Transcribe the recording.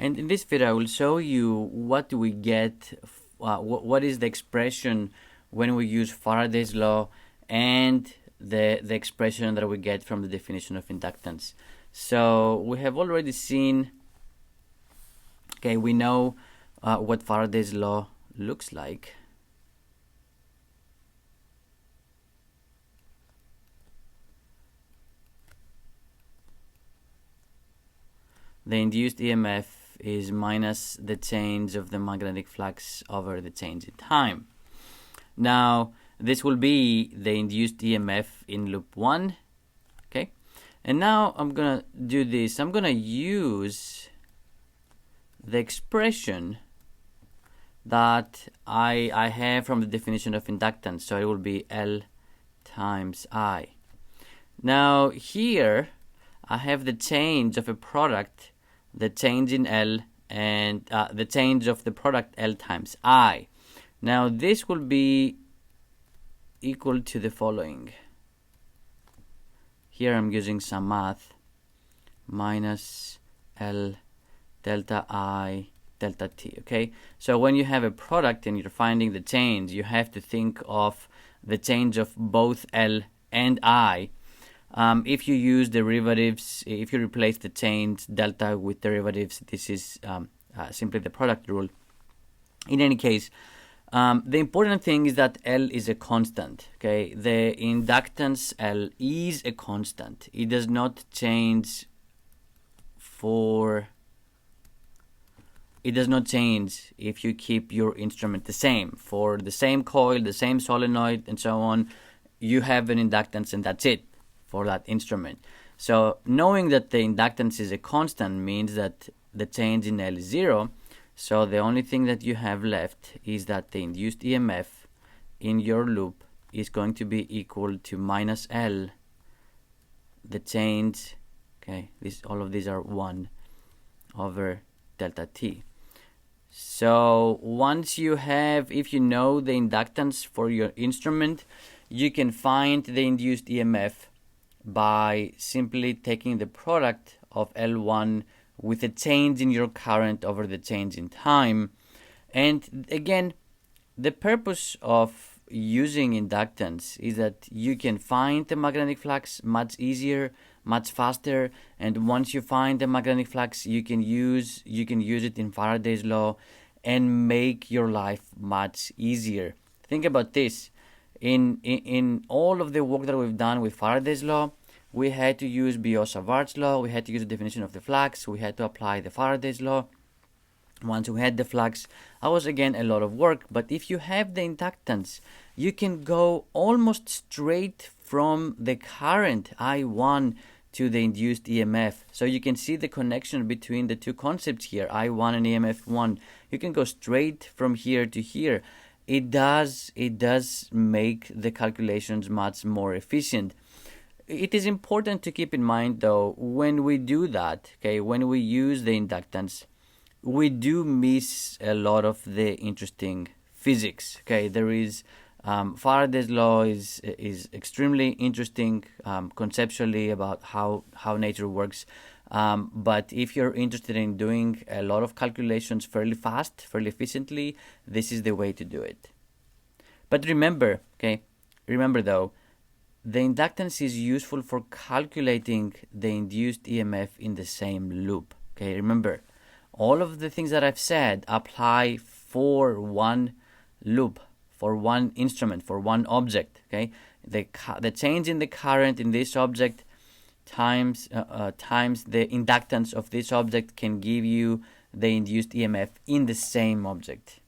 And in this video I will show you what we get, what is the expression when we use Faraday's law and the expression that we get from the definition of inductance. So we have already seen, okay, we know what Faraday's law looks like. The induced EMF is minus the change of the magnetic flux over the change in time. Now, this will be the induced EMF in loop 1. Okay, and now I'm going to do this. I'm going to use the expression that I have from the definition of inductance. So it will be L times I. Now, here I have the change of a product, the change in L, and the change of the product L times I. Now this will be equal to the following. Here I'm using some math. Minus L delta I delta T. Okay, so when you have a product and you're finding the change, you have to think of the change of both L and I. If you use derivatives, if you replace the change delta with derivatives, this is simply the product rule. In any case, the important thing is that L is a constant. Okay, the inductance L is a constant. It does not change if you keep your instrument the same. For the same coil, the same solenoid, and so on, you have an inductance and that's it for that instrument. So knowing that the inductance is a constant means that the change in L is 0. So the only thing that you have left is that the induced EMF in your loop is going to be equal to minus L, the change, okay, all of these are 1 over delta T. So once you have, if you know the inductance for your instrument, you can find the induced EMF by simply taking the product of L1 with a change in your current over the change in time. And again, the purpose of using inductance is that you can find the magnetic flux much easier, much faster, and once you find the magnetic flux, you can use it in Faraday's law and make your life much easier. Think about this. In all of the work that we've done with Faraday's law, we had to use Biot-Savart's law, we had to use the definition of the flux, we had to apply the Faraday's law. Once we had the flux, that was again a lot of work, but if you have the inductance, you can go almost straight from the current I1 to the induced EMF. So you can see the connection between the two concepts here, I1 and EMF1. You can go straight from here to here. It does make the calculations much more efficient. It is important to keep in mind, though, when we do that, okay, when we use the inductance, we do miss a lot of the interesting physics. Okay, there is Faraday's law is extremely interesting conceptually about how nature works. But if you're interested in doing a lot of calculations fairly fast, fairly efficiently, this is the way to do it. But remember though, the inductance is useful for calculating the induced EMF in the same loop. Okay, remember, all of the things that I've said apply for one loop, for one instrument, for one object. Okay, the change in the current in this object times the inductance of this object can give you the induced EMF in the same object.